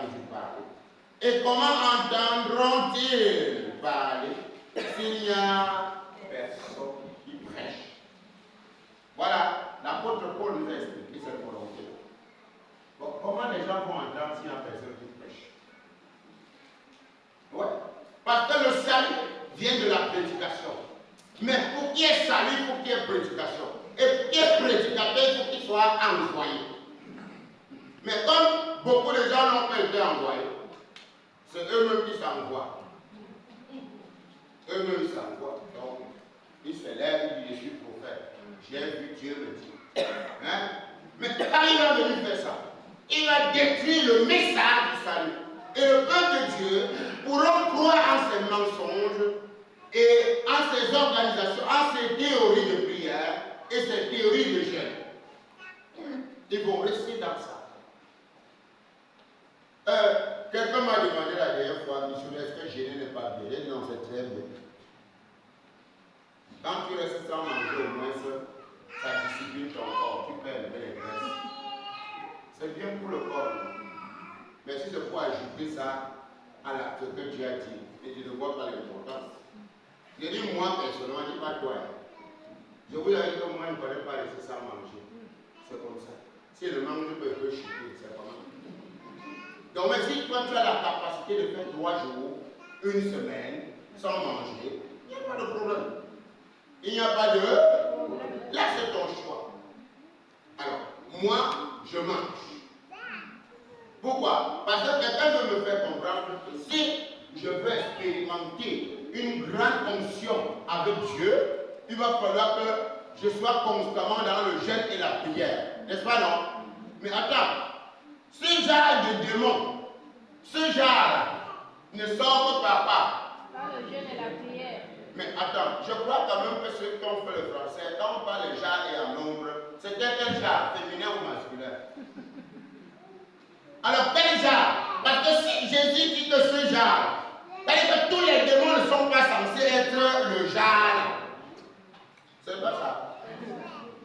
Jésus parler. Et comment entendront-ils parler s'il n'y a personne qui prêche? Voilà, l'apôtre Paul nous a expliqué cette volonté. Bon, comment les gens vont entendre s'il n'y a personne qui prêche? Ouais. Parce que le salut vient de la prédication. Mais pour qu'il y ait salut, il faut qu'il y ait prédication. Et pour qu'il y ait prédicateur, il faut qu'il soit envoyé. Mais comme beaucoup de gens n'ont pas été envoyés, c'est eux-mêmes qui s'envoient. Eux-mêmes ils s'envoient. Donc, ils se lèvent, ils disent, je suis prophète. J'ai vu Dieu me dire. Hein? Mais quand il va venir faire ça, il va détruire le message du salut. Et le peuple de Dieu pourront croire en ses mensonges et en ses organisations, en ses théories de prière et ses théories de jeûne. Ils vont rester dans ça. Quelqu'un m'a demandé la dernière fois, missionnaire, est-ce que jeûner n'est pas bien? Non, c'est très bien. Quand tu restes sans manger, au moins, ça discipline ton corps, tu peux élever les graisses. C'est bien pour le corps. Mais si c'est pour ajouter ça à ce que tu as dit, et tu ne vois pas l'importance. Je dis moi personnellement, je ne dis pas toi. Je vous ai dit que moi, je ne connais pas laisser ça manger. C'est comme ça. Si le mange peut chuter, c'est comment. Donc, mais si toi tu as la capacité de faire 3 jours, une semaine, sans manger, il n'y a pas de problème. Il n'y a pas de... Là, c'est ton choix. Alors, moi, je mange. Pourquoi? Parce que quelqu'un veut me faire comprendre que si je veux expérimenter une grande onction avec Dieu, il va falloir que je sois constamment dans le jeûne et la prière. N'est-ce pas, non? Mais attends, ce genre de démon, ce genre ne sort pas par le jeûne et la prière. Mais attends, je crois quand même que ceux qui ont fait le français, quand on parle de genre et en nombre, c'est quel genre, féminin ou masculin? Alors quel genre? Parce que si Jésus dit que ce genre, c'est-à-dire que tous les démons ne sont pas censés être le genre. C'est pas ça.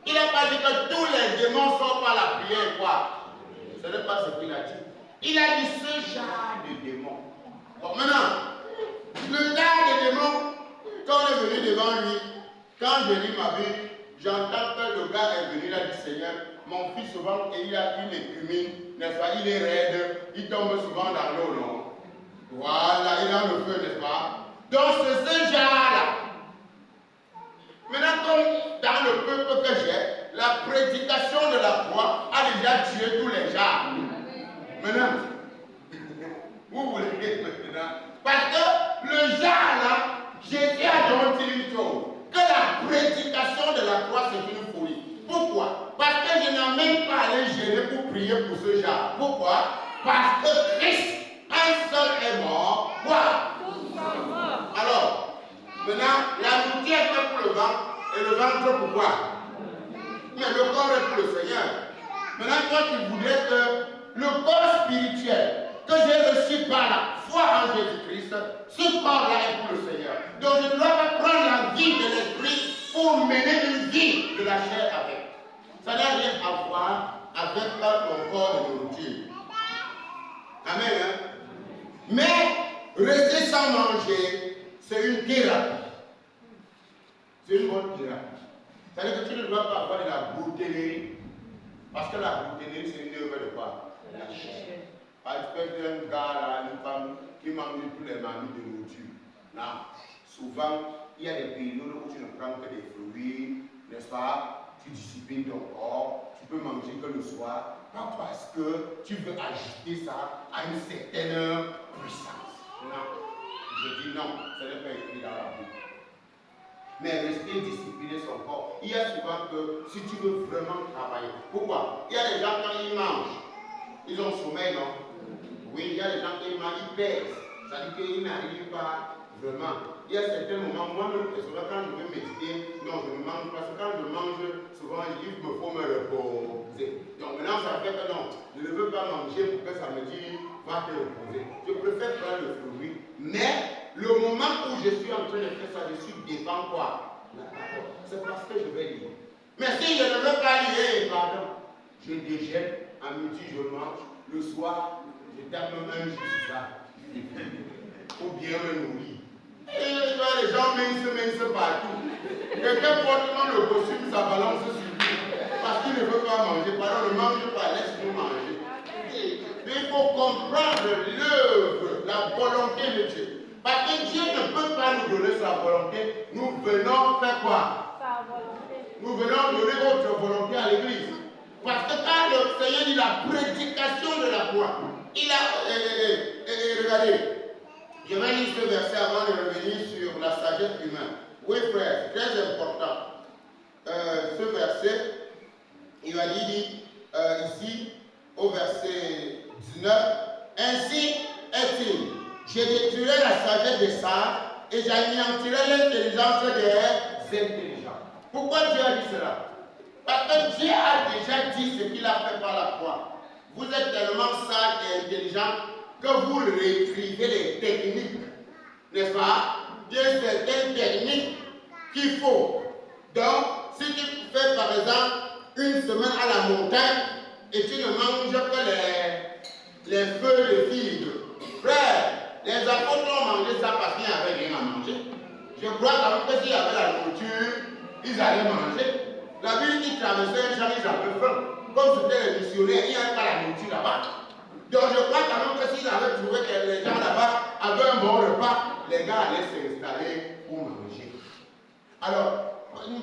Il n'a pas dit que tous les démons sont par la prière, quoi. Ce n'est pas ce qu'il a dit. Il a dit ce genre de démons. Bon, maintenant, le genre de démons, quand on est venu devant lui, quand je lis ma Bible, j'entends que le gars est venu, il a dit Seigneur, mon fils souvent, et il a une écumine, n'est-ce pas, il est raide, il tombe souvent dans l'eau, non? Voilà, il a le feu, n'est-ce pas? Donc c'est ce genre-là. Maintenant, comme dans le peuple que j'ai, la prédication de la croix a déjà tué tous les genres. Maintenant, vous voulez maintenant, parce que le genre là, Jésus a donc dit une chose, que la prédication de la croix c'est une folie. Pourquoi? Parce que je n'ai même pas allé gêner pour prier pour ce genre. Pourquoi? Parce que Christ, un seul est mort. Quoi? Alors, maintenant, la nourriture est faite pour le ventre et le ventre pourquoi? Mais le corps est pour le Seigneur. Maintenant, toi tu voudrais que le corps spirituel que j'ai reçu par la foi en Jésus-Christ, ce corps-là est pour le Seigneur. Donc je ne dois pas prendre la vie de l'esprit pour mener une vie de la chair avec. Ça n'a rien à voir avec ton corps de nourriture. Amen. Hein? Mais rester sans manger, c'est une thérapie. C'est une bonne thérapie. C'est-à-dire que tu ne dois pas avoir de la broutellerie. Parce que la broutellerie, c'est une œuvre de quoi? La chair. Par exemple, un gars, là, une femme qui mange tous les mamies de nourriture. Là, souvent, il y a des périodes où tu ne prends que des fruits, n'est-ce pas? Tu disciplines ton corps, tu peux manger que le soir, pas parce que tu veux ajuster ça à une certaine puissance. Non. Je dis non, ce n'est pas écrit dans la Bible. Mais rester discipliné son corps. Il y a souvent que si tu veux vraiment travailler, pourquoi? Il y a des gens quand ils mangent, ils ont sommeil, non? Oui, il y a des gens qui mangent, ils pèsent. C'est-à-dire qu'ils n'arrivent pas vraiment. Il y a certains moments, moi-même, quand je veux méditer, non, je ne mange pas. Parce que quand je mange, souvent, il me faut me reposer. Donc maintenant, ça fait que non, je ne veux pas manger pour que ça me dise, va te reposer. Je préfère prendre le fruit. Mais le moment où je suis en train de faire ça, je suis devant quoi? La parole. C'est parce que je vais lire. Mais si je ne veux pas lire, pardon, je déjeune, à midi je mange, le soir, je peut-être même un jour c'est ça. Ou bien me nourrir. Et les gens minces partout. Quelqu'un porte le costume, ça balance sur lui. Parce qu'il ne veut pas manger. Pardon, ne mange pas, laisse-nous manger. Il faut comprendre l'œuvre, la volonté de Dieu. Parce que Dieu ne peut pas nous donner sa volonté. Nous venons faire quoi? Sa volonté. Nous venons donner notre volonté à l'église. Parce que quand le Seigneur dit la prédication de la foi, il a. Regardez, je vais lire ce verset avant de revenir sur la sagesse humaine. Oui, frère, très important. Ce verset, il va dire ici, au verset 19, ainsi est-il, je détruirai la sagesse des sages et j'anéantirai l'intelligence des intelligents. Pourquoi Dieu a dit cela? Parce que Dieu a déjà dit ce qu'il a fait par la foi. Vous êtes tellement sage et intelligent que vous réécrivez les techniques, n'est-ce pas? Il y a certaines techniques qu'il faut. Donc, si tu fais par exemple une semaine à la montagne et tu ne manges que les feuilles de figues, frère, les apôtres ont mangé ça parce qu'il n'y avait rien à manger. Je crois quand même que s'il y avait la nourriture, ils allaient manger. La Bible dit traversaient un champ, ils avaient faim. Comme c'était les missionnaires, il n'y avait pas la nourriture là-bas. Donc je crois quand même que s'ils avaient trouvé que les gens là-bas avaient un bon repas, les gars allaient s'installer pour manger. Alors,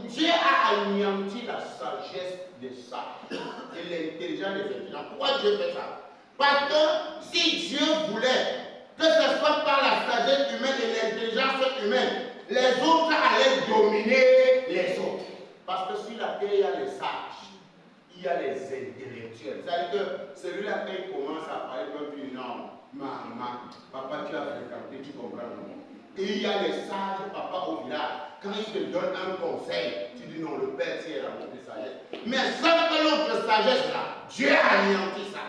Dieu a anéanti la sagesse des sages et l'intelligence des intelligents. Pourquoi Dieu fait ça? Parce que si Dieu voulait que ce soit par la sagesse humaine et l'intelligence humaine, les autres allaient dominer les autres. Parce que sur la terre, il y a les sages, il y a les intellectuels. C'est-à-dire que celui-là, quand il commence à parler, il dit non, maman, papa, tu as fréquenté, tu comprends le monde. Et il y a les sages, papa, au village. Quand il te donne un conseil, tu dis non, le père, c'est la bonne sagesse. Mais sans que l'autre sagesse là, Dieu a anéanti ça.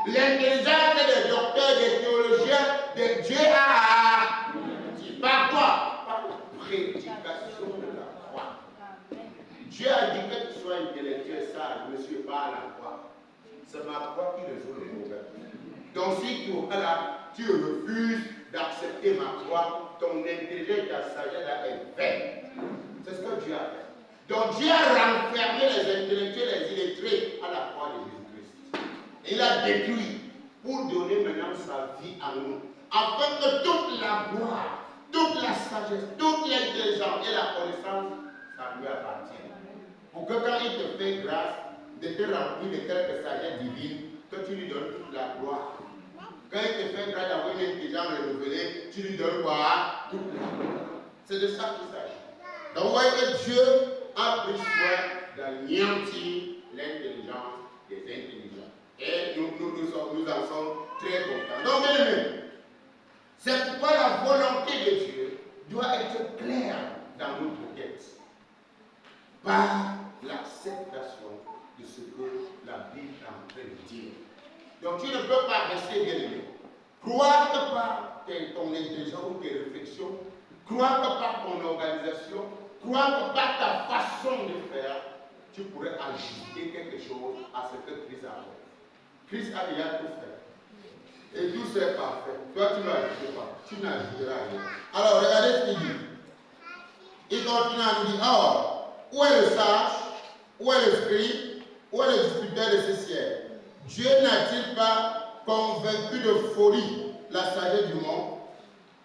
L'intelligence des docteurs, des théologiens, de Dieu a anéanti. Par quoi? Par la prédication de la foi. Dieu a dit que tu sois intellectuel, sage, monsieur, pas la foi. C'est ma foi qui résout les problèmes. Donc si tu refuses d'accepter ma foi, ton intelligence et ta sagesse est vaine. C'est ce que Dieu a fait. Donc Dieu a renfermé les intellectuels, les illettrés à la croix de Jésus-Christ. Et il a détruit pour donner maintenant sa vie à nous. Afin que toute la gloire, toute la sagesse, toute l'intelligence et la connaissance, ça lui appartienne. Pour que quand il te fait grâce de te remplir de quelque sagesse divine, que tu lui donnes toute la gloire. Quand il te fait grâce d'avoir une intelligence renouvelée, tu lui donnes quoi? Toute la gloire. C'est de ça qu'il s'agit. Donc vous voyez que Dieu a pris soin d'anéantir l'intelligence des intelligents. Et nous en sommes très contents. Donc, bien aimés, c'est pourquoi la volonté de Dieu doit être claire dans notre tête. Par l'acceptation de ce que la Bible est en train de dire. Donc tu ne peux pas rester bien aimé. Croire que par ton intelligence ou tes réflexions, croire que par ton organisation, croire que par ta façon de faire, tu pourrais ajuster quelque chose à ce que Christ a fait. Christ a déjà tout fait. Et tout c'est parfait. Toi tu ne l'ajouteras pas. Tu n'ajouteras rien. Alors regardez ce qu'il dit. Il continue à nous dire, oh, où est le sage? Où est le scribe? Où est le disputeur de ce siècle? Dieu n'a-t-il pas convaincu de folie la sagesse du monde?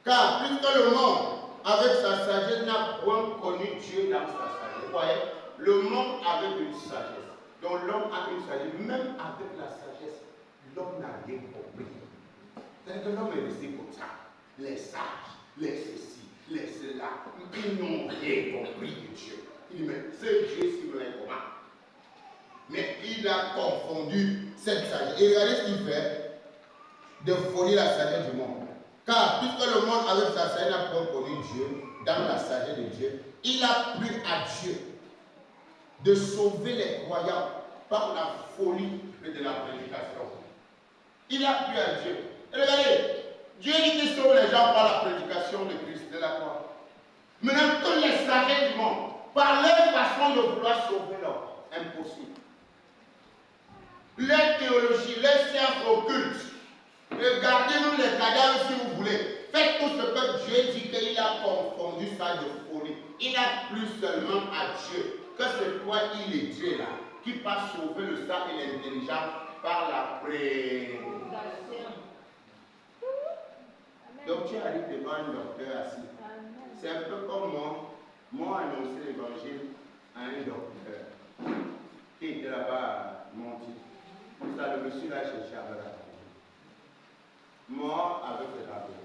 Car puisque le monde, avec sa sagesse, n'a point connu Dieu dans sa sagesse. Vous voyez, le monde avec une sagesse. Donc l'homme a une sagesse. Même avec la sagesse, l'homme n'a rien compris. C'est-à-dire que l'homme est resté comme ça. Les sages, les ceci, les cela, ils n'ont rien compris de Dieu. Il dit, mais c'est Dieu qui me l'a comment? Mais il a confondu cette sagesse. Et regardez ce qu'il fait de folie la sagesse du monde. Car puisque le monde avec sa sagesse n'a pas connu Dieu, dans la sagesse de Dieu, il a plu à Dieu de sauver les croyants par la folie de la prédication. Il a plu à Dieu. Et regardez, Dieu dit qu'il sauve les gens par la prédication de Christ, de la croix. Maintenant, tous les sages du monde, par leur façon de vouloir sauver l'homme, impossible. Leur théologie, leur science occulte, D'ailleurs, si vous voulez, faites tout ce que Dieu dit qu'il a confondu ça de folie. Il n'a plus seulement à Dieu, que c'est toi, il est Dieu là, qui va sauver le sang et l'intelligence par la prédication. Donc tu arrives devant un docteur assis. C'est un peu comme moi annoncer l'évangile à un docteur qui était là-bas menti. Ça, le monsieur l'a cherché avec la parole. Moi avec le rappel.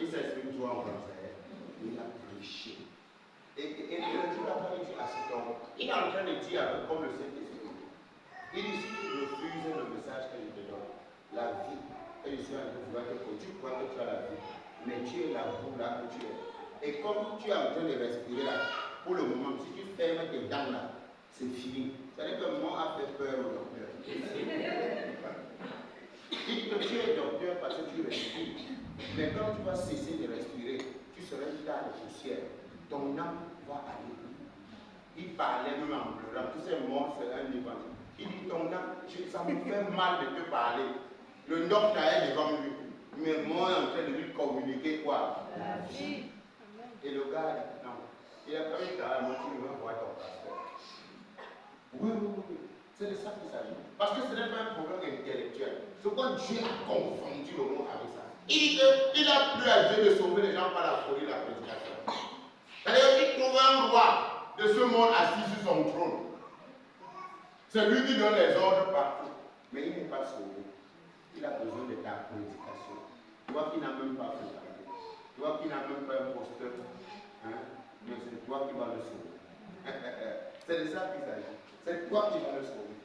Il s'exprime toujours en français. Il a prêché. Et le Dieu là-bas, il dit à cet homme, il est en train de dire comme le Saint-Esprit. Il dit si tu refuses le message que je te donne, la vie que je suis en train de voir, tu crois que tu as la vie, mais tu es la boue là que tu es. Et comme tu es en train de respirer là, pour le moment, si tu fermes tes dents là, c'est fini. C'est-à-dire que moi, a fait peur au docteur. Il te tu es docteur parce que tu respires. Mais quand tu vas cesser de respirer, tu seras un tas de poussière. Ton âme va aller. Il parlait même en pleurant. Tu sais, mort, c'est un évangile. Il dit, ton âme, ça me fait mal de te parler. Le docteur est devant lui. Mais moi, en train de lui communiquer quoi? La vie. Et le gars dit, non. Il a pas eu carrément, tu veux voir ton pasteur. Oui. C'est de ça qu'il s'agit. Parce que ce n'est pas un problème intellectuel. C'est quand Dieu a confondu le monde avec ça. Il dit qu'il a plu à Dieu de sauver les gens par la folie de la prédication. C'est-à-dire qu'il trouve un roi de ce monde assis sur son trône. C'est lui qui donne les ordres partout. Mais il n'est pas sauvé. Il a besoin de ta prédication. Toi qui n'as même pas préparé. Toi qui n'as même pas un posteur. Hein? Mais c'est toi qui vas le sauver. C'est de ça qu'il s'agit. C'est toi qui vas le sauver.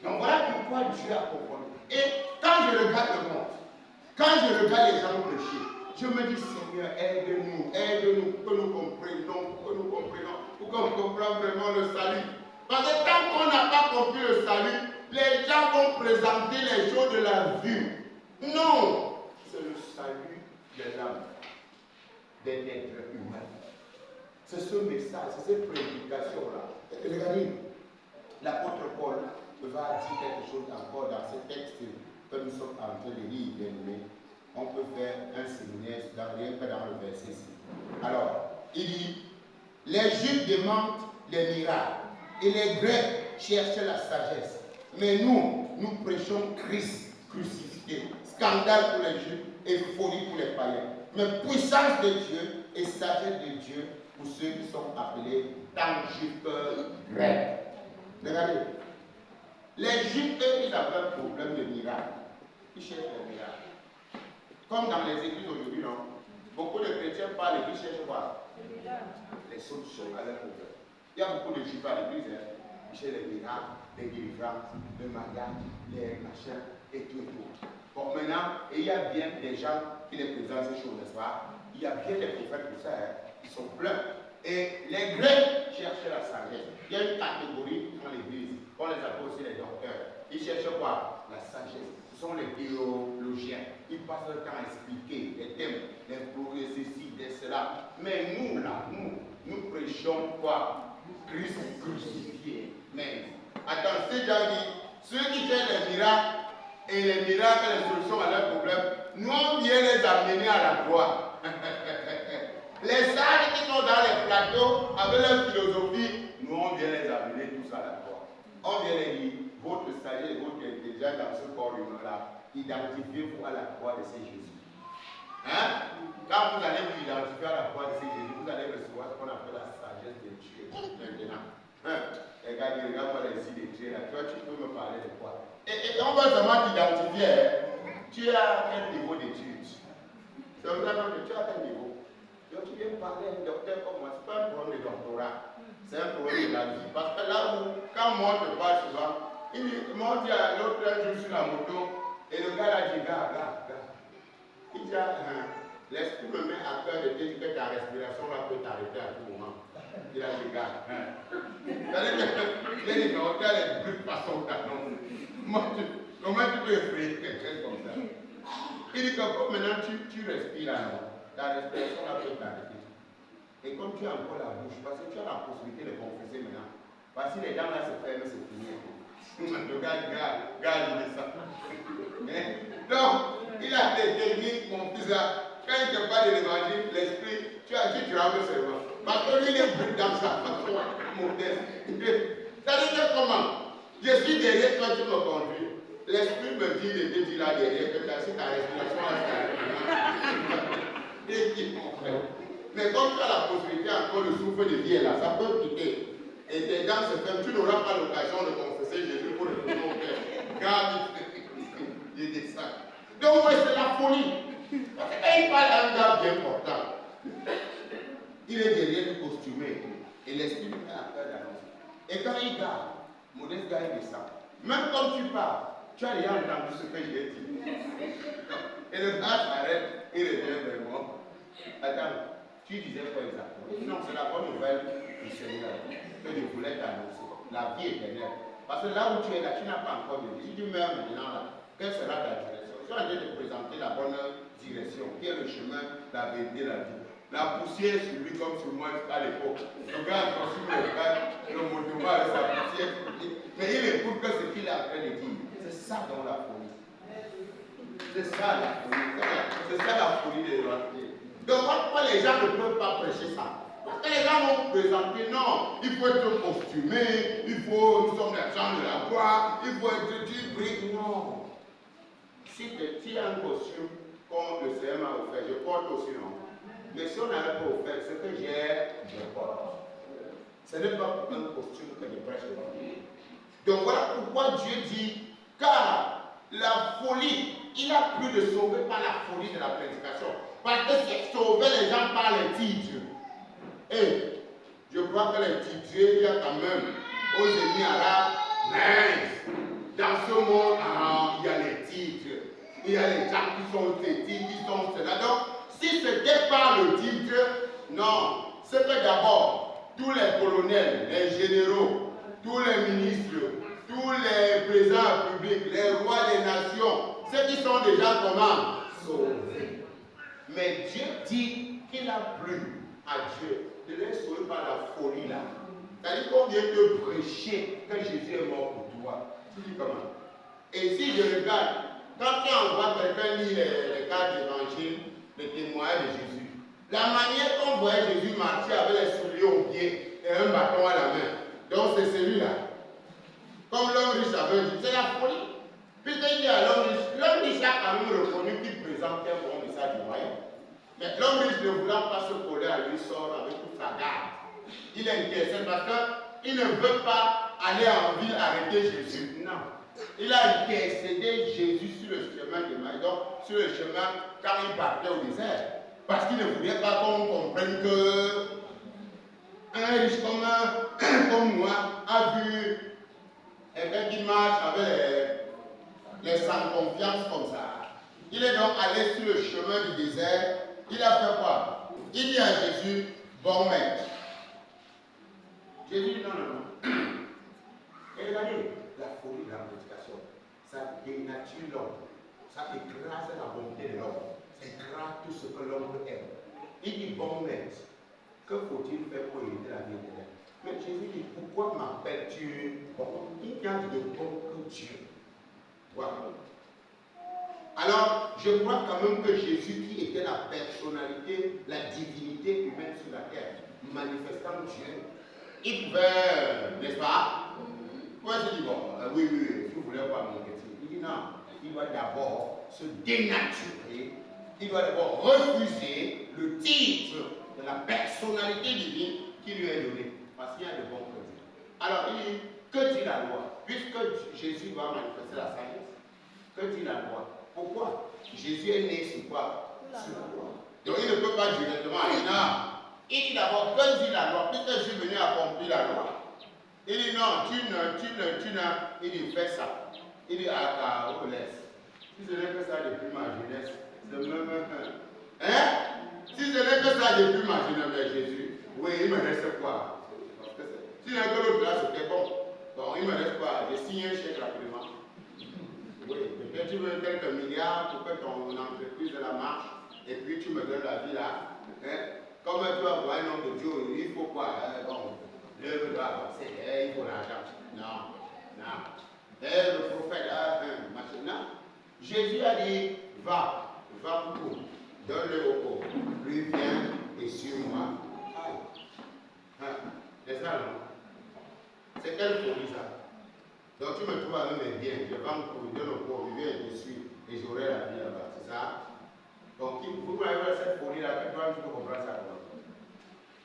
Donc voilà pourquoi Dieu a confondu. Et quand je regarde le monde, quand je regarde les gens prêcher, je me dis, Seigneur, aide-nous, pour que nous comprenions, pour qu'on comprenne vraiment le salut. Parce que tant qu'on n'a pas compris le salut, les gens vont présenter les choses de la vue. Non, c'est le salut de l'âme, des êtres humains. C'est ce message, c'est cette prédication-là. Regardez, l'apôtre Paul va dire quelque chose encore dans ce texte que nous sommes en train de lire, bien aimé. On peut faire un séminaire rien que dans le verset 6. Alors, il dit, les Juifs demandent les miracles et les Grecs cherchent la sagesse. Mais nous prêchons Christ crucifié, scandale pour les Juifs et folie pour les païens. Mais puissance de Dieu et sagesse de Dieu pour ceux qui sont appelés tant Juifs que Grecs. Regardez, les Juifs, eux, ils avaient un problème de miracle. Ils cherchent les miracles. Comme dans les églises aujourd'hui, non? Beaucoup de chrétiens parlent et ils cherchent quoi? Les solutions à leurs problèmes. Il y a beaucoup de Juifs à l'église, hein? Ils cherchent les miracles, les délivrances, le mariage, les machins et tout. Bon, maintenant, il y a bien des gens qui les présentent ces choses, n'est-ce pas? Il y a bien des prophètes pour ça, hein? Ils sont pleins. Et les Grecs cherchent la sagesse. Il y a une catégorie dans l'église, on les appelle aussi les docteurs. Ils cherchent quoi? La sagesse. Ce sont les théologiens. Ils passent leur temps à expliquer les thèmes, les progrès, ceci, des cela. Mais nous, là, nous prêchons quoi? Christ crucifié. Mais, attends, ces gens disent, ceux qui cherchent les miracles et les miracles, les solutions à leurs problèmes, nous, on vient les amener à la croix. Les sages qui sont dans les plateaux avec leur philosophie, nous, on vient les amener tous à la croix. On vient les dire, votre sagesse, votre intelligence dans ce corps humain-là, identifiez-vous à la croix de ces Jésus. Hein? Quand vous allez vous identifier à la croix de ces Jésus, vous allez recevoir ce qu'on appelle la sagesse de Dieu. Maintenant, hein? Regarde-moi les idées de Dieu là. Toi, tu peux me parler de quoi? Et on va seulement t'identifier. Hein? Tu as quel niveau d'études? C'est vraiment que tu as quel niveau? Donc tu viens parler à un docteur comme moi, ce n'est pas un problème de doctorat, c'est un problème de la vie. Parce que là où, quand moi je parle souvent, moi on dit à l'autre un jour sur la moto, et le gars là dit, gars. Il dit, l'esprit me met à peur de te dire que ta respiration là peut t'arrêter à tout moment. Il a dit, gars. C'est-à-dire que les docteurs les brutes façon canon. Comment tu peux effrayer quelqu'un comme ça? Il dit que comme maintenant tu respires là, ta respiration là peut t'arrêter. Et comme tu as encore la bouche, parce que tu as la possibilité de confesser maintenant. Parce que les dents là se ferment, c'est fini. Le gars, il dit ça. Donc, il a des techniques ça, quand il te parle de l'évangile, l'esprit, tu trembles seulement. Parce que lui, il est pris dans sa façon modeste. Ça veut dire comment? Je suis derrière toi, tu me conduis. L'esprit me dit de te dire là derrière que si ta respiration est mais comme tu as la possibilité encore le souffle de vie est là, ça peut quitter. Et tes dents se ferment, tu n'auras pas l'occasion de confesser Jésus pour le retourner au cœur. Garde, je descends. Donc, ouais, c'est la folie. Parce que quand il parle à un gars bien portant, il est derrière le costumé. Et l'esprit lui met à peur d'annoncer. Et quand il garde, modeste gars, il descend. Même comme tu parles, tu as déjà entendu ce que je l'ai dit. Et le gars s'arrête, il revient vers moi. Attends, tu disais quoi exactement? Non, c'est la bonne nouvelle du Seigneur que je voulais t'annoncer. La vie éternelle. Parce que là où tu es là, tu n'as pas encore de vie. Si tu meurs maintenant là, quelle sera ta direction? Je suis en train de te présenter la bonne direction, qui est le chemin, la vérité, la vie. La poussière sur lui comme sur moi à l'époque. Le gars construit le mouvement avec sa poussière. Mais il écoute que ce qu'il est en train de dire. C'est ça dans la folie. C'est ça la folie. C'est ça la folie de l'évangile. Donc pourquoi les gens ne peuvent pas prêcher ça? Parce que les gens vont vous présenter, non, il faut être costumé, nous sommes les gens de la gloire, il faut être du bruit. Non. Si tu as un costume comme le Seigneur m'a offert, je porte aussi, non. Mais si on n'avait pas offert ce que j'ai, je porte. Ce n'est pas pour un costume que je prêche. Donc voilà pourquoi Dieu dit, car la folie, il a plus de sauver par la folie de la prédication. Parce que si sauver les gens par les titres, et je crois que les titrés, il y a quand même aux ennemis arabes, mais dans ce monde, il y a les titres, il y a les gens qui sont ces titres, qui sont cela. Donc, si c'était par le titre, non, c'est que d'abord, tous les colonels, les généraux, tous les ministres, tous les présidents publics, les rois des nations, ceux qui sont déjà comment? Sauvés. Mais Dieu dit qu'il a plu à Dieu de les sauver par la folie là. C'est-à-dire qu'on vient te prêcher que Jésus est mort pour toi. Tu dis comment? Et si je regarde, quand tu envoies quelqu'un lire les cartes d'évangile, le témoignage de Jésus, la manière qu'on voyait Jésus marcher avec les souliers aux pieds et un bâton à la main, donc c'est celui-là. Comme l'homme riche avait dit, c'est la folie. Puisqu'il dit à l'homme riche a quand même reconnu qu'il présentait un bon message du royaume. Mais l'homme riche ne voulant pas se coller à lui sort avec toute sa garde. Il intercède parce qu'il ne veut pas aller en ville arrêter Jésus. Non. Il a intercédé Jésus sur le chemin de Maïs, donc sur le chemin quand il partait au désert. Parce qu'il ne voulait pas qu'on comprenne que un riche comme moi a vu quelqu'un qui marche avec les sans confiance comme ça. Il est donc allé sur le chemin du désert. Il a fait quoi? Il dit à Jésus, bon maître. Jésus dit non. Et regardez, la folie de la prédication, ça dénature l'homme. Ça écrase la volonté de l'homme. Ça écrase tout ce que l'homme aime. Il dit, bon maître, que faut-il faire pour éviter la vie éternelle? Mais Jésus dit, pourquoi m'appelles-tu bon? Il n'y a de bon que Dieu. Voilà. Alors, je crois quand même que Jésus, qui était la personnalité, la divinité humaine sur la terre, manifestant Dieu, il pouvait, n'est-ce pas? Moi, je dis, bon, oui, si vous voulez voir mon métier. Il dit, non, il doit d'abord se dénaturer, il doit d'abord refuser le titre de la personnalité divine qui lui est donné. Parce qu'il y a de bons produits. Alors, il dit, que dit la loi? Puisque Jésus va manifester la sagesse, que dit la loi? Pourquoi? Jésus est né sur quoi? Sur la loi. Donc, il ne peut pas directement aller là. Il dit d'abord, que dit la loi? Puisque je suis venu accomplir la loi. Il dit non, tu n'as. Il dit fais ça. Il dit à laisse. Si ce n'est que ça depuis ma jeunesse, c'est même. Hein? Si ce n'est que ça depuis ma jeunesse, Jésus, oui, il me reste quoi? Si un peu l'autre là, c'était bon. Donc il me reste quoi? J'ai signé un chèque rapidement. Oui, peut-être tu veux quelques milliards pour que ton entreprise la marche, et puis tu me donnes la vie là. Hein? Comme tu vas voir un homme de Dieu, il faut quoi? Bon, l'œuvre doit avancer, il faut l'argent. Non. Et le prophète a un machin. Non. Jésus a dit, va pour donne-le aux pauvres. Lui vient et sur moi. Aïe. C'est ça, non? C'est quelle folie ça? Donc tu me trouves avec mes biens, je vends pour lui donner aux pauvres, je viens et je suis, et j'aurai la vie là-bas, c'est ça? Donc vous voyez cette folie-là, que toi tu peux comprendre ça comment?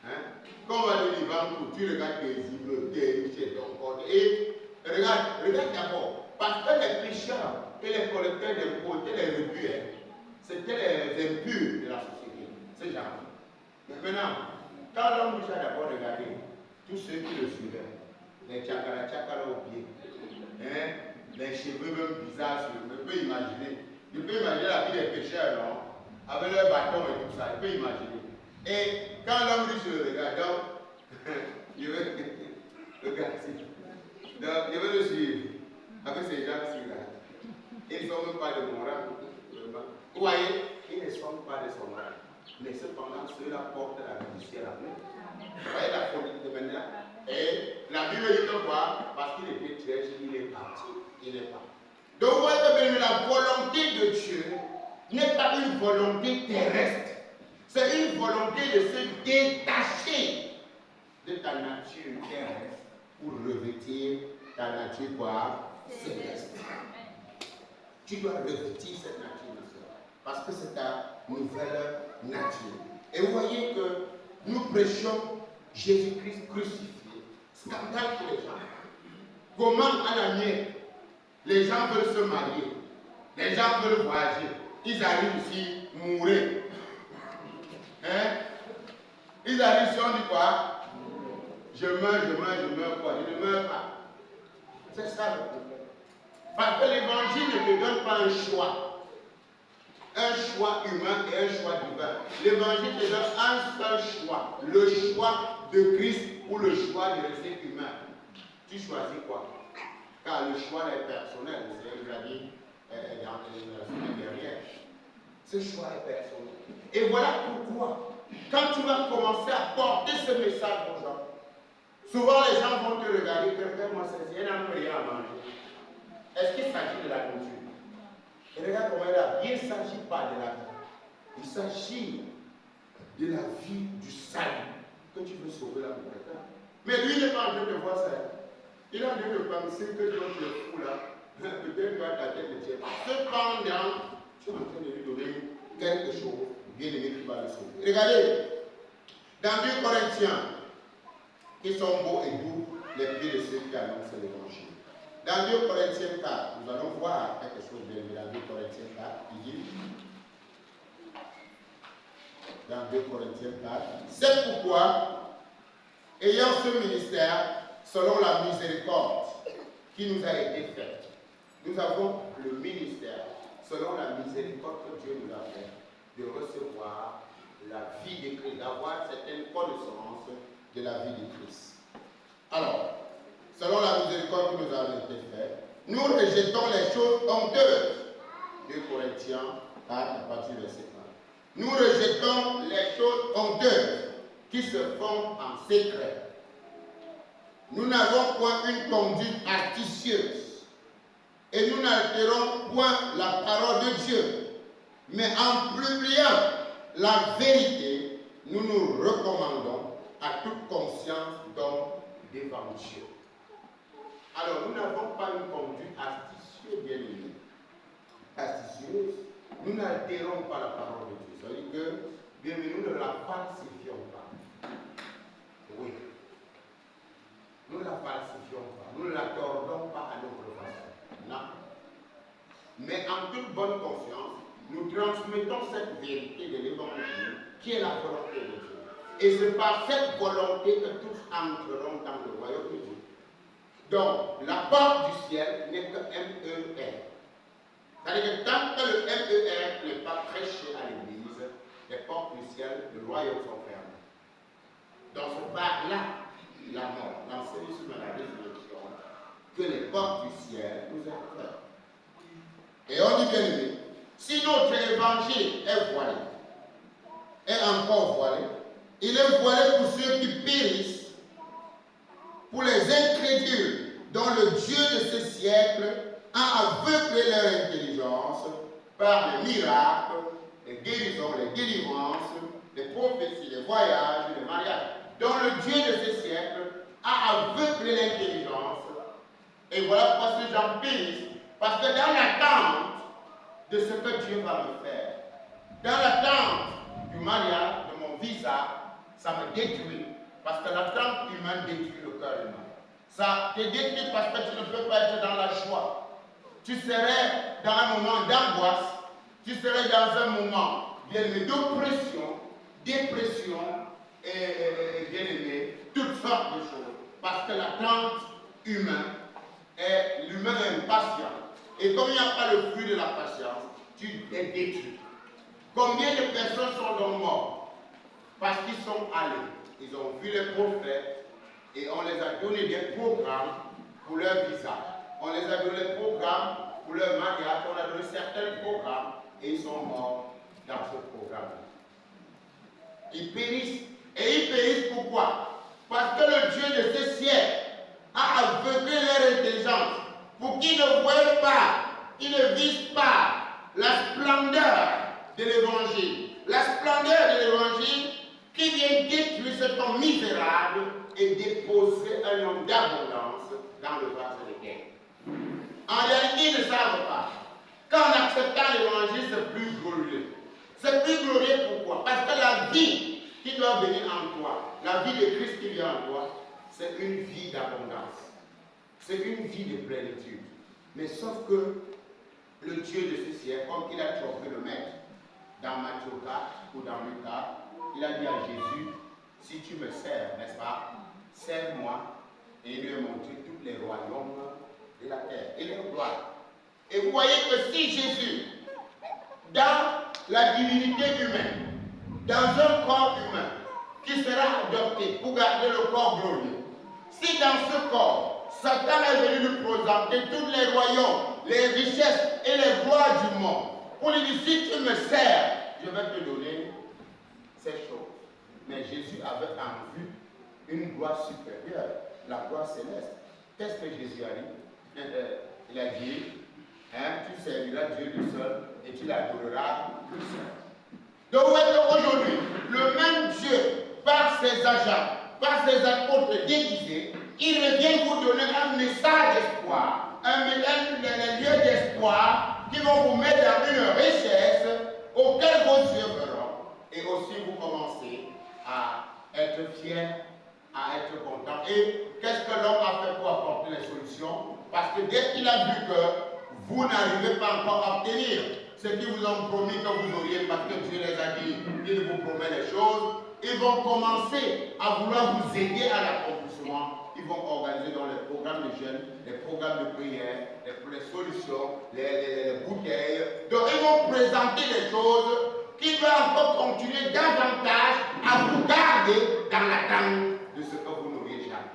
Hein? Quand on va dire il vend tout, tu regardes tes immeubles, tes richesses, ton compte, et regarde d'abord, parce que les pécheurs et les collecteurs d'impôts étaient les rebus, c'était les impurs de la société, ces gens. Mais maintenant, quand l'homme a d'abord regardé tous ceux qui le suivaient, les tchakala au pied, les cheveux même bizarres, je peux imaginer la vie des pécheurs, non? Avec leur bâton et tout ça, je peux imaginer. Et quand l'homme riche le regarde, donc, je veux le suivre avec ces gens-ci là. Ils ne sont même pas de mon rang. Vous voyez, ils ne sont pas de son rang. Mais cependant, ceux-là portent la vie du ciel à nous. Vous voyez la folie de maintenant? Et la Bible dit que quoi? Parce qu'il était très riche, il est parti. Il est parti. Donc, vous voyez que la volonté de Dieu n'est pas une volonté terrestre. C'est une volonté de se détacher de ta nature terrestre pour revêtir ta nature quoi? Céleste. Tu dois revêtir cette nature, parce que c'est ta nouvelle nature. Et vous voyez que nous prêchons Jésus-Christ crucifié. Scandale pour les gens. Comment à la mienne, les gens veulent se marier, les gens veulent voyager, ils arrivent ici mourir. Hein? Ils arrivent ici, on dit quoi? Je meurs quoi? Je ne meurs pas. C'est ça le problème. Parce que l'évangile ne te donne pas un choix humain et un choix divin. L'évangile te donne un seul choix, le choix de Christ ou le choix de rester humain. Tu choisis quoi? Car le choix est personnel, le Seigneur nous a dit dans la semaine dernière. Ce choix est personnel. Et voilà pourquoi, quand tu vas commencer à porter ce message aux gens, souvent les gens vont te regarder, regarde-moi, c'est un homme rien à manger. Est-ce qu'il s'agit de la nourriture? Et regarde comment il a. Il ne s'agit pas de la vie. Il s'agit de la vie du salut que tu veux sauver la quelqu'un. Mais lui, il n'est pas en train de voir ça. Il est en train de penser que toi, tu es fou là. Peut-être toi, ta tête de Dieu. Cependant, tu es en train de lui donner quelque chose, bien aimé, qui va le sauver. Regardez, dans 2 Corinthiens, qui sont beaux et doux, les pieds de ceux qui annoncent l'évangile. Dans 2 Corinthiens 4, nous allons voir quelque chose de dans 2 Corinthiens 4, il dit, dans 2 Corinthiens 4, c'est pourquoi, ayant ce ministère, selon la miséricorde qui nous a été faite, nous avons le ministère, selon la miséricorde que Dieu nous a faite, de recevoir la vie de Christ, d'avoir certaines connaissances de la vie de Christ. Alors, selon la miséricorde qui nous a été faite, nous rejetons les choses honteuses. 2 Corinthiens 4, à partir du verset 1. Nous rejetons les choses honteuses qui se font en secret. Nous n'avons point une conduite artificieuse et nous n'altérons point la parole de Dieu. Mais en publiant la vérité, nous nous recommandons à toute conscience d'homme devant Dieu. Alors, nous n'avons pas une conduite artificieuse, bien aimée. Artificieuse, nous n'altérons pas la parole de Dieu. C'est-à-dire que, bien aimé, nous ne la falsifions pas. Oui. Nous ne la falsifions pas. Nous ne la tordons pas à notre façon. Non. Mais en toute bonne conscience, nous transmettons cette vérité de l'évangile qui est la volonté de Dieu. Et c'est par cette volonté que tous entreront dans le royaume de Dieu. Donc, la porte du ciel n'est que MER. C'est-à-dire que tant que le MER n'est pas prêché à l'église, les portes du ciel, le royaume sont fermées. Donc, c'est par là, la mort, l'enseignement de la résurrection, que les portes du ciel nous ouvertes. Et on dit bien aimé, si notre évangile est voilé, est encore voilé, il est voilé pour ceux qui périssent, pour les incrédules dont le Dieu de ce siècle a aveuglé leur intelligence par les miracles les guérisons, les délivrances, les prophéties, les voyages, les mariages, dont le Dieu de ce siècle a aveuglé l'intelligence. Et voilà pourquoi ces gens périssent, parce que dans l'attente de ce que Dieu va me faire, dans l'attente du mariage, de mon visa, ça me détruit. Parce que l'attente humaine détruit le cœur humain. Ça te détruit parce que tu ne peux pas être dans la joie. Tu serais dans un moment d'angoisse, tu serais dans un moment, bien aimé, d'oppression, dépression, et bien aimé, toutes sortes de choses. Parce que l'attente humaine l'humain est impatient. Et comme il n'y a pas le fruit de la patience, tu es détruit. Combien de personnes sont donc mortes parce qu'ils sont allés, ils ont vu les prophètes et on les a donné des programmes pour leur visa. On les a donné des programmes pour leur mariage, on a donné certains programmes et ils sont morts dans ce programme. Ils périssent. Et ils périssent pourquoi? Parce que le Dieu de ce siècle a aveuglé leur intelligence pour qu'ils ne voient pas, ils ne visent pas la splendeur de l'évangile. La splendeur de l'évangile qui vient détruire cet homme misérable et déposer un homme d'abondance dans le vase de guerre. En réalité, ils ne savent pas qu'en acceptant l'évangile, c'est plus glorieux. C'est plus glorieux pourquoi? Parce que la vie qui doit venir en toi, la vie de Christ qui vient en toi, c'est une vie d'abondance. C'est une vie de plénitude. Mais sauf que le Dieu de ce siècle, comme il a trompé le maître, dans Matthieu 4 ou dans Lucas, il a dit à Jésus, si tu me sers, n'est-ce pas, sers-moi, et il lui a montré tous les royaumes de la terre et leur gloire. Et vous voyez que si Jésus, dans la divinité humaine, dans un corps humain, qui sera adopté pour garder le corps glorieux, si dans ce corps, Satan est venu lui présenter tous les royaumes, les richesses et les gloires du monde, pour lui dire, si tu me sers, je vais te donner ces choses. Mais Jésus avait en vue une gloire supérieure, la gloire céleste. Qu'est-ce que Jésus a dit? Il a dit, tu serviras Dieu lui seul et tu l'adoreras lui seul. Donc aujourd'hui, le même Dieu, par ses agents, par ses apôtres déguisés, il revient vous donner un message d'espoir, un lieu d'espoir qui vont vous mettre dans une richesse auquel vos yeux verront. Et aussi vous commencez à être fiers, à être content. Et qu'est-ce que l'homme a fait pour apporter les solutions? Parce que dès qu'il a vu que vous n'arrivez pas encore à obtenir ce qu'ils vous ont promis que vous auriez, parce que Dieu les a dit, il vous promet les choses, ils vont commencer à vouloir vous aider à l'accomplissement. Ils vont organiser dans les programmes de jeunes, les programmes de prière, les solutions, les bouteilles. Donc ils vont présenter des choses qui vont encore continuer davantage à vous garder dans l'attente de ce que vous n'auriez jamais.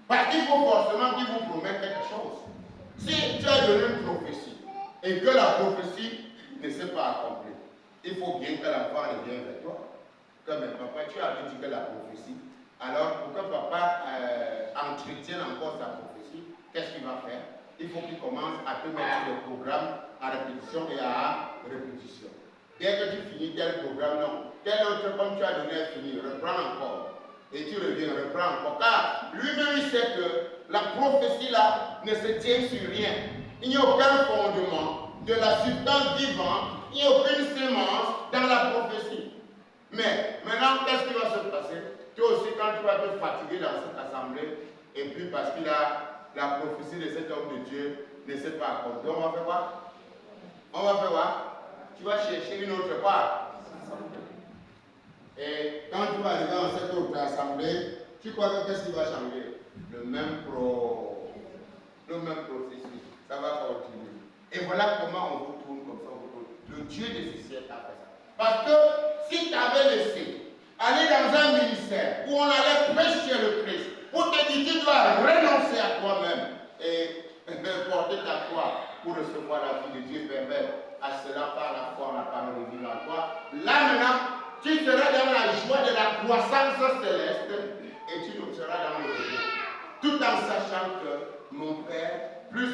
Parce qu'il faut forcément qu'ils vous promettent quelque chose. Si tu as donné une prophétie et que la prophétie ne s'est pas accomplie, il faut bien que l'enfant revienne vers toi. Comme papa, tu avais dit que la prophétie. Alors, pour que papa entretienne encore sa prophétie, qu'est-ce qu'il va faire? Il faut qu'il commence à te mettre le programme à répétition et à répétition. Dès que tu finis tel programme, non. Tel autre, comme tu as donné, est fini. Reprends encore. Et tu reviens, reprends encore. Car lui-même, il sait que la prophétie là ne se tient sur rien. Il n'y a aucun fondement de la substance vivante. Il n'y a aucune sémence dans la prophétie. Mais maintenant, qu'est-ce qui va se passer? Toi aussi, quand tu vas te fatiguer dans cette assemblée, et puis parce qu'il a la prophétie de cet homme de Dieu ne s'est pas accomplie, on va faire quoi? On va faire quoi? Tu vas chercher une autre part. Et quand tu vas arriver dans cette autre assemblée, tu crois que qu'est-ce qui va changer? Le même processus. Ça va continuer. Et voilà comment on vous tourne comme ça. Le Dieu de ce siècle a fait ça. Parce que si tu avais laissé aller dans un ministère où on allait prêcher le Christ, pour te dire tu dois renoncer à toi-même et porter ta croix pour recevoir la vie de Dieu, permet à cela par la foi en la parole de Dieu en toi. Là maintenant, tu seras dans la joie de la croissance céleste et tu seras dans le repos. Tout en sachant que mon Père, plus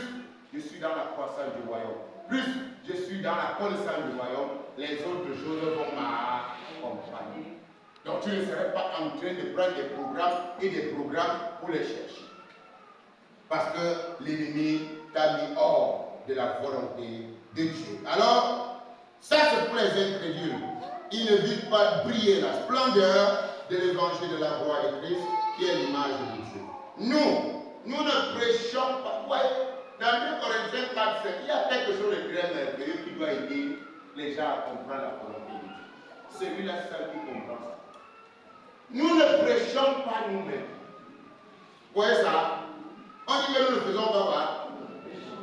je suis dans la croissance du royaume, plus je suis suis dans la connaissance du royaume, les autres choses vont m'accompagner. Donc tu ne serais pas en train de prendre des programmes et des programmes pour les chercher. Parce que l'ennemi t'a mis hors de la volonté de Dieu. Alors, ça c'est pour les incrédules. Ils ne vivent pas briller la splendeur de l'évangile de la gloire de Christ, qui est l'image de Dieu. Nous ne prêchons pas. Ouais, dans 2 Corinthiens 4, il y a quelque chose de très merveilleux qui doit aider les gens à comprendre la volonté de Dieu. Celui-là seul qui comprend ça. Nous ne prêchons pas nous-mêmes. Vous voyez ça? On dit que nous ne faisons pas.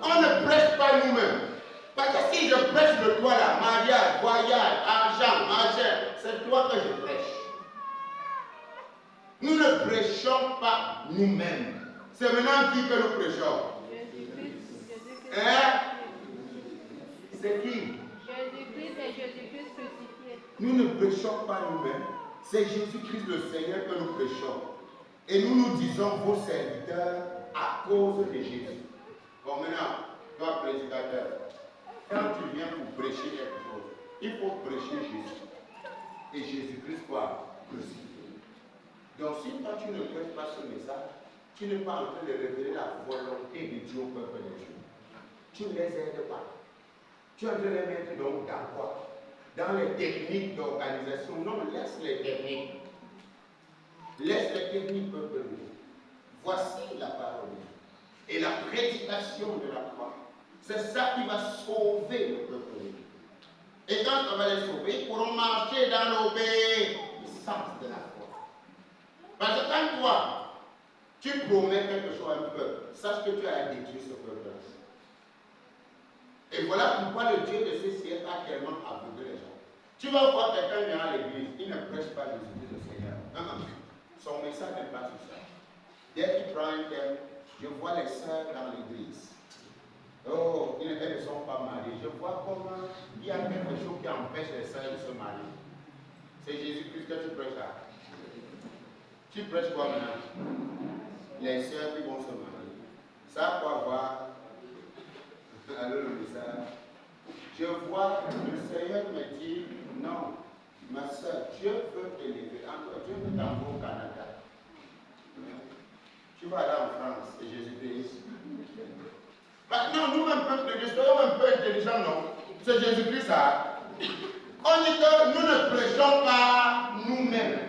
On ne prêche pas nous-mêmes. Parce que si je prêche le toi là, mariage, voyage, argent, machin, c'est toi que je prêche. Nous ne prêchons pas nous-mêmes. C'est maintenant qui que nous prêchons? Jésus-Christ. Hein? C'est qui? Jésus-Christ et Jésus-Christ crucifié. Nous ne prêchons pas nous-mêmes. C'est Jésus-Christ le Seigneur que nous prêchons. Et nous nous disons vos serviteurs à cause de Jésus. Bon, maintenant, toi, prédicateur, quand tu viens pour prêcher quelque chose, il faut prêcher Jésus. Et Jésus-Christ, quoi? Crucifié. Donc, si toi, tu ne prêches pas ce message, tu n'es pas en train de révéler la volonté de Dieu au peuple de Dieu. Tu ne les aides pas. Tu es en train de les mettre donc dans quoi? Dans les techniques d'organisation. Non, laisse les techniques. Laisse les techniques, peuple de Dieu. Voici la parole. Et la prédication de la croix. C'est ça qui va sauver le peuple de Dieu. Et quand on va les sauver, ils pourront marcher dans l'obéissance de la foi. Parce que quand toi, tu promets quelque chose à un peuple, sache que tu as détruit ce peuple-là. Et voilà pourquoi le Dieu de ces siècles a tellement aveuglé les gens. Tu vas voir quelqu'un venir à l'église, il ne prêche pas Jésus-Christ le Seigneur. Non. Son message n'est pas sur ça. Dès qu'il prend un thème, je vois les sœurs dans l'église. Oh, elles ne sont pas mariées. Je vois comment il y a quelque chose qui empêche les sœurs de se marier. C'est Jésus-Christ que tu prêches là. Tu prêches quoi maintenant? Les sœurs qui vont se marier. Ça a quoi voir? Alors le message. Je vois le Seigneur me dit, non, ma soeur, Dieu veut t'élever. Encore, Dieu veut t'envoyer au Canada. Tu vas aller en France et Jésus-Christ. Maintenant, nous-mêmes, peuple de Dieu, soyons un peu intelligents, non? C'est Jésus-Christ, ça. On dit que nous ne prêchons pas nous-mêmes.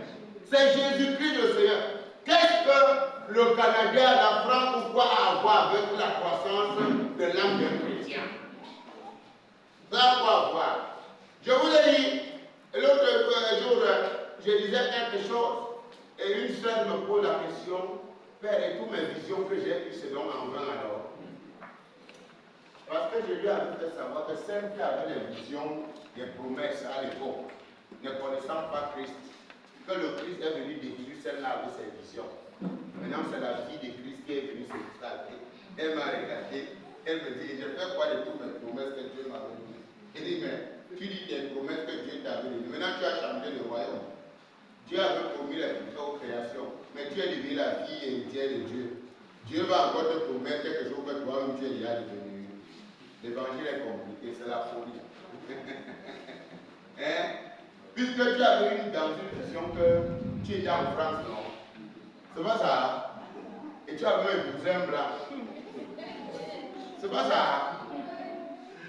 C'est Jésus-Christ le Seigneur. Qu'est-ce que le Canada, la France ou quoi a à voir avec la croissance de l'âme d'un chrétien? Ça a quoi à voir? Je vous ai dit, l'autre jour, je disais quelque chose et une soeur me pose la question, Père, et toutes mes visions que j'ai eues, c'est donc en vain alors. Parce que je lui avais fait savoir que celle qui avait les visions des promesses à l'époque, ne connaissant pas Christ, que le Christ est venu détruire celle-là avec ses visions. Maintenant, c'est la vie de Christ qui est venue s'exalter. Elle m'a regardé, elle me dit, je fais quoi de toutes mes promesses que Dieu m'a données? Elle dit, mais tu dis des promesses que Dieu t'a données. Maintenant, tu as changé le royaume. Dieu avait promis la victoire aux créations, mais tu es devenu la fille héritière de Dieu. Dieu va encore te promettre quelque chose que toi-même tu es déjà devenu. L'évangile est compliqué, c'est la folie. Hein? Puisque tu avais eu dans une vision que tu étais en France, non? C'est pas ça. Et tu avais un cousin blanc. C'est pas ça.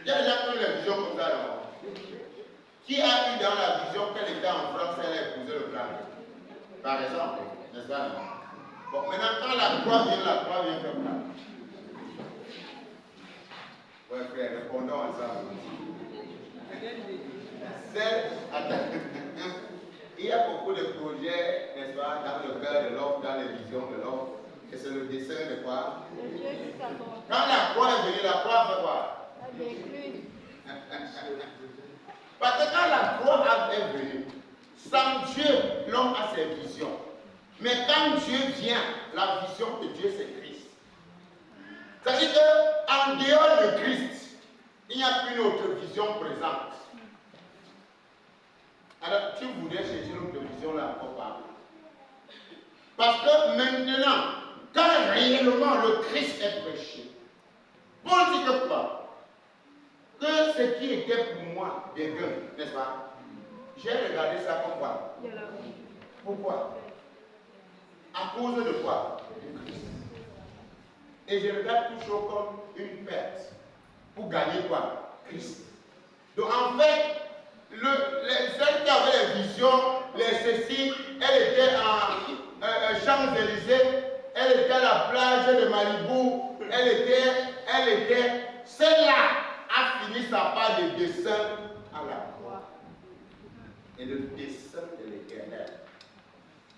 Il y a déjà eu la vision comme ça, non? Qui a eu dans la vision qu'elle était en France, elle a épousé le blanc? Par exemple, n'est-ce pas? Bon, maintenant, quand la croix vient faire quoi? Ouais, frère, répondons ensemble. Il y a beaucoup de projets, n'est-ce pas, dans le cœur de l'homme, dans les visions de l'homme. Et c'est le dessein de quoi? Quand la croix est venue, la croix fait quoi? Parce que quand la croix est venue, sans Dieu, l'homme a ses visions. Mais quand Dieu vient, la vision de Dieu, c'est Christ. C'est-à-dire qu'en dehors de Christ, il n'y a plus une autre vision présente. Alors, tu voudrais chercher l'autre vision là, encore. Parce que maintenant, quand réellement le Christ est prêché, Paul dit que quoi? que ce qui était pour moi des gains, n'est-ce pas? J'ai regardé ça comme quoi? Pourquoi? À cause de quoi? Du Christ. Et je regarde toujours comme une perte pour gagner quoi? Christ. Donc en fait, celle qui avait les visions, les ceci, elle était en Champs-Élysées, elle était à la plage de Malibu, elle était, celle-là a fini sa part de dessin à la croix. Et le dessin de l'Éternel,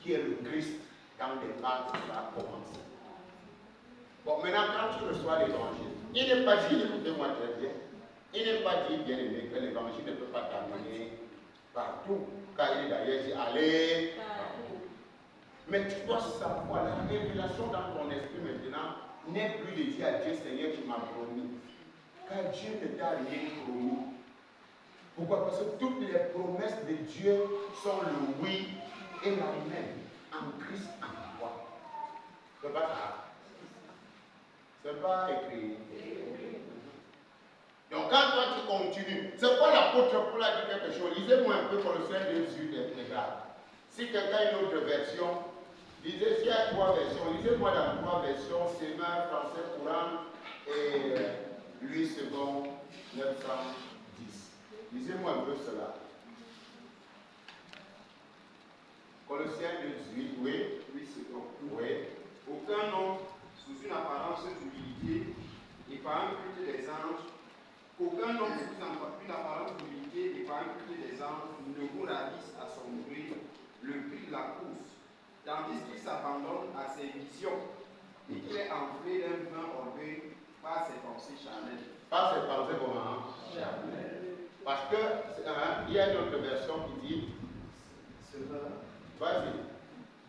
qui est le Christ, dans les parts, va commencer. Bon, maintenant, quand tu reçois l'évangile, il n'est pas dit, écoutez-moi très bien, il n'est pas dit, bien aimé, que l'évangile ne peut pas t'amener partout. Car il est d'ailleurs dit, allez partout. Mais tu dois savoir, la révélation dans ton esprit maintenant n'est plus de dire à Dieu, Seigneur, tu m'as promis. Car Dieu ne t'a rien promis. Pourquoi? Parce que toutes les promesses de Dieu sont le oui et l'amen en Christ en toi. C'est pas ça. C'est pas écrit. Donc quand toi tu continues, c'est quoi l'apôtre Paul a dit quelque chose? Lisez-moi un peu Colossiens 2:18 des grades. Si quelqu'un a une autre version, lisez s'il y a 3 versions, lisez-moi dans 3 versions, Sémar, français courant et Louis II 910. Lisez-moi un peu cela. Colossiens 2:18, oui. Oui, c'est bon. Oui. Aucun homme, sous une apparence d'humilité et par un culte des anges, aucun homme sous une apparence d'humilité et par un culte des anges ne vous ravisse à son gré le prix de la course, tandis qu'il s'abandonne à ses visions et qu'il est enflé d'un vain orgueil par ses pensées charnelles. Par ses pensées comment? Charnelles. Parce que il y a une autre version qui dit. Vas-y.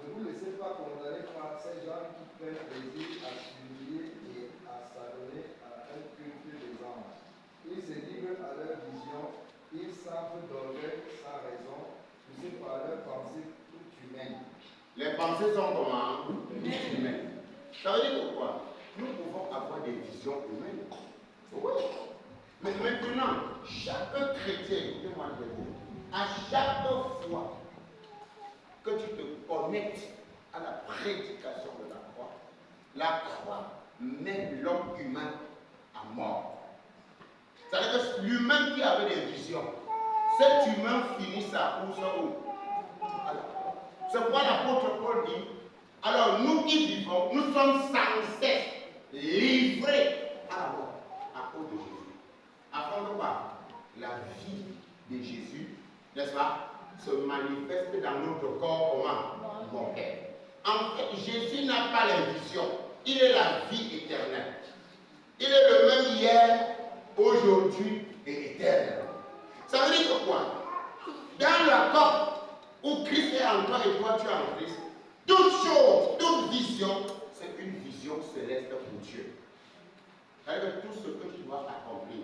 Ne vous laissez pas condamner par ces gens qui prennent plaisir à s'humilier et à s'adonner à un culte des anges. Ils se livrent à leur vision, ils s'enflent d'orgueil sans raison, poussés par leurs pensées toutes humaines. Les pensées sont comment? Humaines. Ça veut dire quoi? Nous pouvons avoir des visions humaines. Oui. Mais maintenant, chaque chrétien, écoutez-moi je vais dire, à chaque fois que tu te connectes à la prédication de la croix met l'homme humain à mort. C'est-à-dire que l'humain qui avait des visions, cet humain finit sa course où? À la croix. C'est pourquoi l'apôtre Paul dit, alors nous qui vivons, nous sommes sans cesse livrés à la mort à cause de Jésus. Afin que quoi? La vie de Jésus, n'est-ce pas, se manifeste dans notre corps comment? Mortel. En fait, Jésus n'a pas les visions. Il est la vie éternelle. Il est le même hier, aujourd'hui et éternellement. Ça veut dire que quoi? Dans le corps où Christ est en toi et toi tu es en Christ, toute chose, toute vision, c'est une vision céleste pour Dieu. C'est-à-dire que tout ce que tu dois accomplir,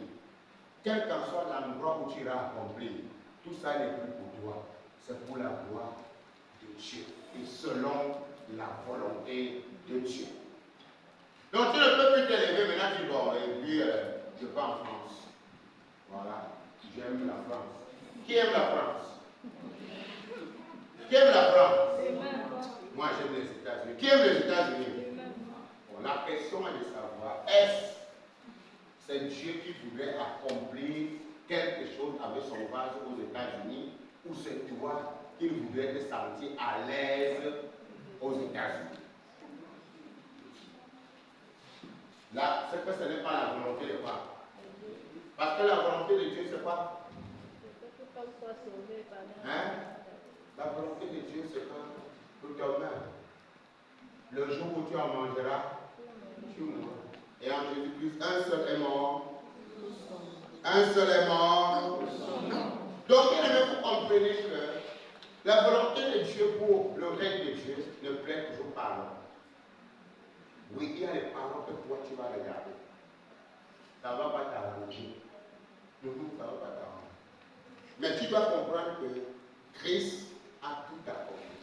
quel qu'en soit l'endroit où tu iras accomplir, tout ça n'est plus pour toi, c'est pour la gloire de Dieu et selon la volonté de Dieu. Donc tu ne peux plus t'élever maintenant, tu dis bon, et puis je vais en France. Voilà, j'aime la France. Qui aime la France? Qui aime la France? Moi j'aime les États-Unis. Qui aime les États-Unis? Bon, la question est de savoir, est-ce c'est Dieu qui voudrait accomplir quelque chose avec son vase aux États-Unis ou c'est toi qui voudrais te sentir à l'aise aux États-Unis? Là, c'est que ce n'est pas la volonté de quoi? Parce que la volonté de Dieu, c'est quoi? Hein? La volonté de Dieu, c'est que tout te meurt. Le jour où tu en mangeras, tu mourras. Et en Jésus-Christ, un seul est mort. Un seul est mort. Donc, vous comprenez que la volonté de Dieu pour le règne de Dieu ne plaît toujours pas à l'homme. Oui, il y a les parents que toi tu vas regarder. Ça ne va pas t'arranger. Ça ne va pas t'arranger. Mais tu dois comprendre que Christ a tout accompli.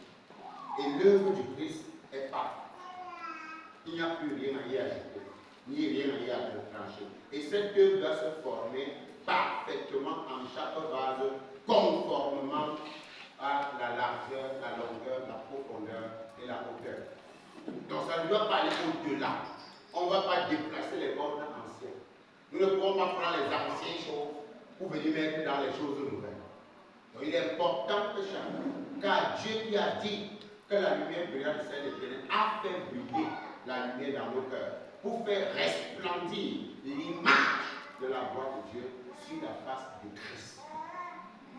Et l'œuvre du Christ est parfaite. Il n'y a plus rien à y ajouter, ni rien à y retrancher. Et cette œuvre doit se former parfaitement en chaque vase, conformément à la largeur, la longueur, la profondeur et la hauteur. Donc ça ne doit pas aller au-delà. On ne va pas déplacer les bornes anciennes. Nous ne pouvons pas prendre les anciennes choses pour venir mettre dans les choses nouvelles. Donc il est important que chacun, car Dieu qui a dit que la lumière brillante du ciel éternel a fait briller la lumière dans nos cœurs pour faire resplendir l'image de la gloire de Dieu sur la face de Christ.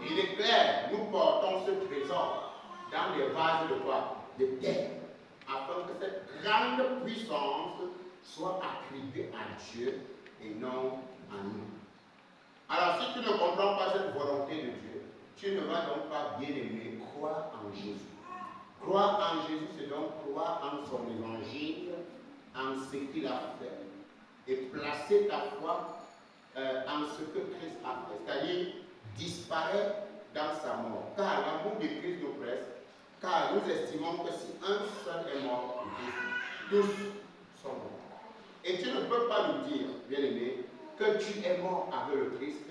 Et il est clair, nous portons ce trésor dans des vases de quoi? De terre, afin que cette grande puissance soit attribuée à Dieu et non à nous. Alors si tu ne comprends pas cette volonté de Dieu, tu ne vas donc pas bien aimer croire en Jésus. Croire en Jésus, c'est donc croire en son évangile, en ce qu'il a fait, et placer ta foi en ce que Christ a fait, c'est-à-dire disparaître dans sa mort. Car l'amour de Christ nous presse, car nous estimons que si un seul est mort, tous sont morts. Et tu ne peux pas nous dire, bien-aimé, que tu es mort avec le Christ,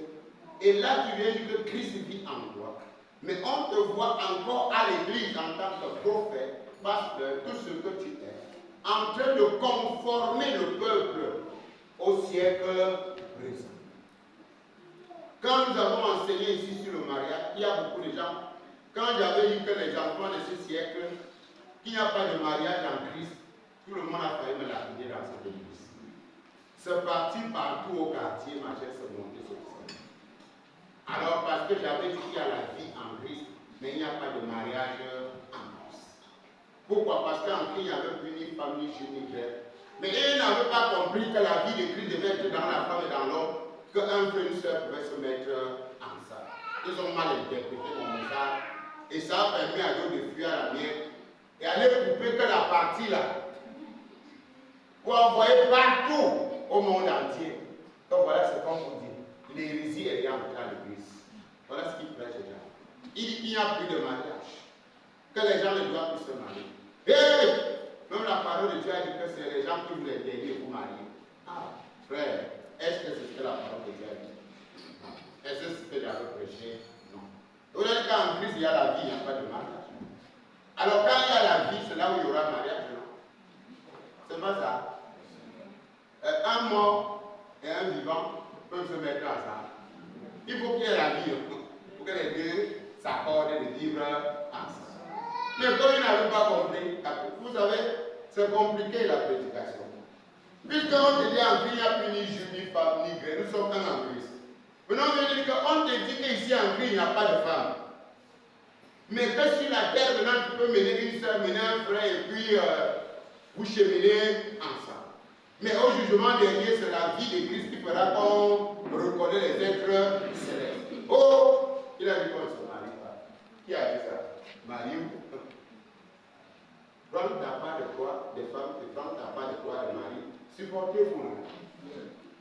et là tu viens dire que Christ vit en toi. Mais on te voit encore à l'église en tant que prophète, pasteur, tout ce que tu es, en train de conformer le peuple au siècle présent. Quand nous avons enseigné ici sur le mariage, il y a beaucoup de gens, quand j'avais dit que les enfants de ce siècle, qu'il n'y a pas de mariage en Christ, tout le monde a failli me lapider dans cette église. C'est parti partout au quartier, ma chère, se monter sur ça. Alors, parce que j'avais dit qu'il y a la vie en Christ, mais il n'y a pas de mariage en Christ. Pourquoi? Parce qu'en Christ, il n'y avait plus ni femme, ni jeune, ni grève. Mais ils n'avaient pas compris que la vie de Christ devait être dans la femme et dans l'homme, qu'un frère et une soeur pouvaient se mettre ensemble. Ils ont mal interprété mon message, et ça a permis à d'autres de fuir à la mienne, et aller couper que la partie là, pour envoyer partout au monde entier. Donc voilà ce qu'on vous dit. L'hérésie est entrée dans l'église. Voilà ce qu'il prêche déjà. Il dit qu'il n'y a plus de mariage. Que les gens ne doivent plus se marier. Et même la parole de Dieu a dit que c'est les gens qui voulaient aider pour marier. Ah, frère, est-ce que c'est ce que la parole de Dieu a dit? Non. Est-ce que c'est ce que j'avais prêché? Non. Vous avez dit qu'en Christ, il y a la vie, il n'y a pas de mariage. Alors quand il y a la vie, c'est là où il y aura mariage, non? C'est pas ça. Un mort et un vivant peuvent se mettre ensemble. Il faut qu'il y ait la vie pour que les deux s'accordent de vivre ensemble. Mais comme ils n'avaient pas compris, vous savez, c'est compliqué la prédication. Puisqu'on te dit en Christ, il n'y a plus ni juif, ni femme, ni grec, nous sommes un en Christ. Maintenant, on veut dire qu'on te dit qu'ici en Christ, il n'y a pas de femme. Mais que sur la terre, maintenant, tu peux mener une soeur, mener un frère, et puis vous cheminez ensemble. Mais au jugement dernier, c'est la vie de Christ qui fera qu'on reconnaît les êtres célestes. Oh, il a dit qu'on ne se marie pas. Qui a dit ça? Marie-vous. Prends ta part de quoi des femmes et prends ta part de quoi des maris. Supportez-vous.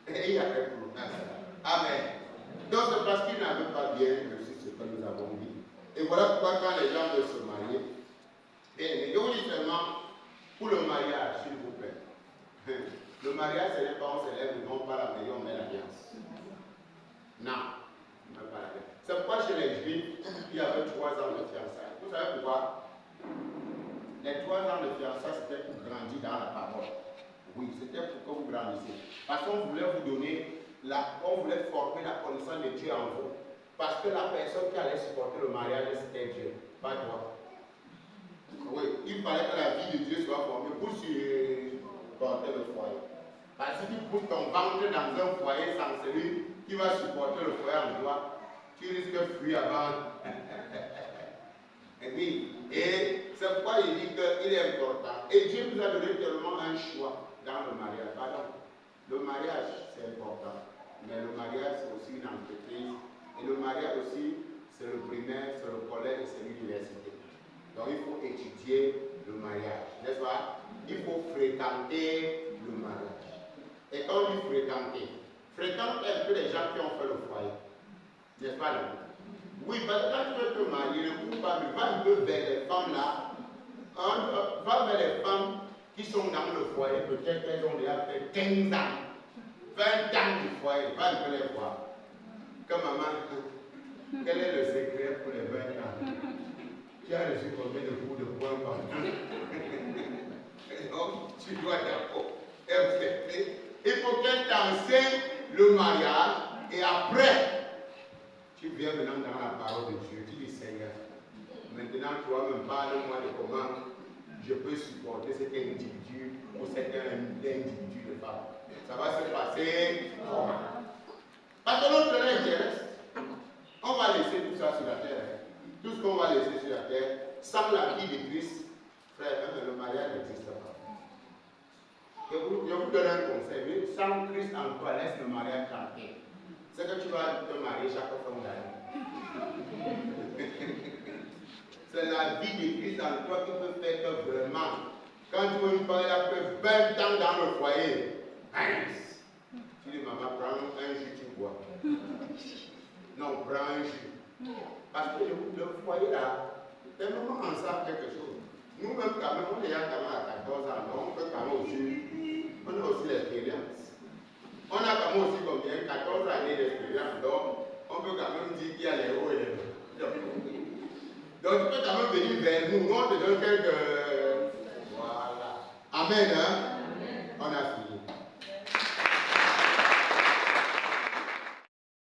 Et il y a quelque chose. Amen. Donc c'est parce qu'ils n'avaient pas bien reçu ce que nous avons dit. Et voilà pourquoi quand les gens veulent se marier, et je vous dis seulement, pour le mariage, s'il vous plaît. Le mariage, ce n'est pas on se lève, non pas la maison, on met l'alliance. Non, on ne met pas l'alliance. C'est pourquoi chez les Juifs, il y avait 3 ans de fiançailles. Vous savez pourquoi? Les 3 ans de fiançailles, c'était pour grandir dans la parole. Oui, c'était pour que vous grandissiez. Parce qu'on voulait vous donner, on voulait former la connaissance de Dieu en vous. Parce que la personne qui allait supporter le mariage, c'était Dieu, pas toi. Oui, il fallait que la vie de Dieu soit formée pour supporter le foyer. Parce que si tu pousses ton ventre dans un foyer sans celui qui va supporter le foyer en toi, tu risques de fuir avant. Et oui, et c'est pourquoi il dit qu'il est important. Et Dieu nous a donné tellement un choix dans le mariage. Pardon, le mariage c'est important, mais le mariage c'est aussi une entreprise. Et le mariage aussi, c'est le primaire, c'est le collège et c'est l'université. Donc il faut étudier le mariage, n'est-ce pas? Il faut fréquenter le mariage. Et quand on dit fréquenter, fréquente un peu les gens qui ont fait le foyer. N'est-ce pas? Non? Oui, parce que quand tu veux te marier, ne cours pas, mais va un peu vers les femmes là. Va vers les femmes qui sont dans le foyer. Peut-être qu'elles ont déjà fait 15 ans, 20 ans du foyer. Va un peu les voir. que maman, quel est le secret pour les 20 ans? Tu as reçu combien de coups de poing par an? Donc, tu dois d'abord accepter. Il faut qu'elle t'enseigne le mariage et après, tu viens maintenant dans la parole de Dieu. Tu dis Seigneur, maintenant toi-même parle-moi de comment je peux supporter cet individu ou cet individu de femme. Ça va se passer comment? Parce que notre Père terrestre, on va laisser tout ça sur la terre. Tout ce qu'on va laisser sur la terre, sans la vie de Christ, frère, même le mariage n'existe pas. Je vous donne un conseil. Sans Christ en toi, laisse le mariage tranquille. C'est que tu vas te marier chaque fin d'année. C'est la vie de Christ en toi qui peut faire que vraiment, quand tu veux une femme, elle a fait 20 ans dans le foyer. Mince. Tu dis, maman, prends un jus, tu bois. Non, prends un jus. Parce que le foyer là, les mamans en savent quelque chose. Nous-mêmes, quand même, on est quand même à 14 ans, donc on peut quand même aussi, on a aussi l'expérience. On a quand même aussi combien? 14 années d'expérience, donc on peut quand même dire qu'il y a les hauts et les bas. Donc tu peux quand même venir vers nous, on te donne quelques... Voilà. Amen. Hein?